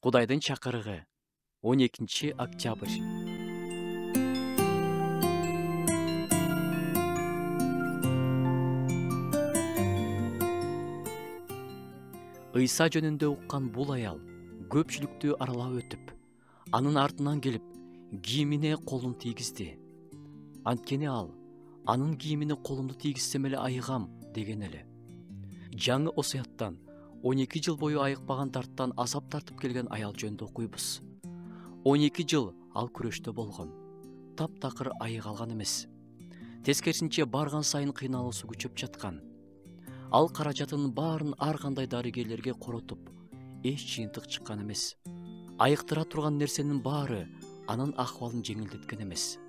Кудайдын чакырыгы 12 октябрь. Ыйса жөнүндө уккан бул аял көпчүлүктү аралап өтүп, анын артынан келип, кийимине колун тийгизди. Анткени ал анын кийимине колумду тийгизсем эле айыгам деген эле. Жаңы Осуяттан 12 жыл бою айыкпагандардан азап тартып келген аял жөнүндө окуйбуз. 12 жыл ал күрөштө болгон. Таптакыр айыга алган эмес. Тескерисинче барган сайын кыйналуусу күчөп жаткан. Ал каражатынын баарын ар кандай дарыгерлерге коротуп, эч жыйынтык чыккан эмес. Айыктыра турган нерсенин баары анын акыбалын жеңилдеткен эмес.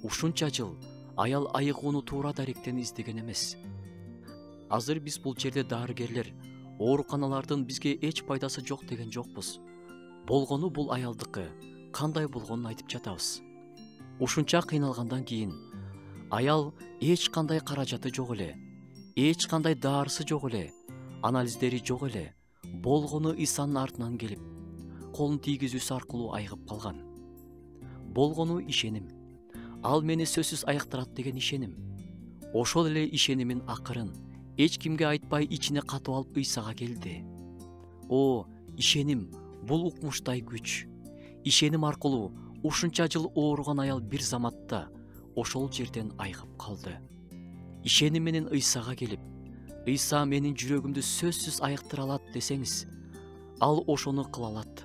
Ушунча жыл аял айыгууну туура даректен издеген эмес. Азыр биз бул жерде дарыгерлер, ооруканалардын бизге эч пайдасы жок деген жокпуз. Болгону бул аялдыкы, кандай болгонун айтып жатабыз. Ушунча кыйналгандан кийин аял эч кандай каражаты жок эле, эч кандай даарысы жок эле, анализдери жок эле, болгону Исанын артынан келип, колун тийгизүүсү аркылуу айыгып калган. Болгону ишеним. Ал мени сөзсүз айыктырат деген ишеним. Ошол эле ишенимин акырын эч кимге айтпай ичине катып алып Ыйсага келди. О, ишеним бул укмуштай күч. Ишеним аркылуу ушунча жыл ооруган аял бир заматта ошол жерден айыгып калды. Ишеним менен Ыйсага келип, Ыйса менин жүрөгүмдү сөзсүз айыктыра алат десеңиз, ал ошону кыла алат.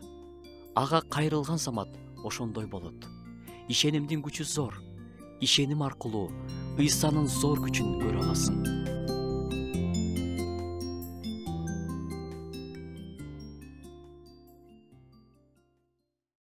Ага кайрылган замат ошондой болот. Ишенимдин күчү зор. Ишеним аркылуу Ыйсанын зор күчүн көрө аласың.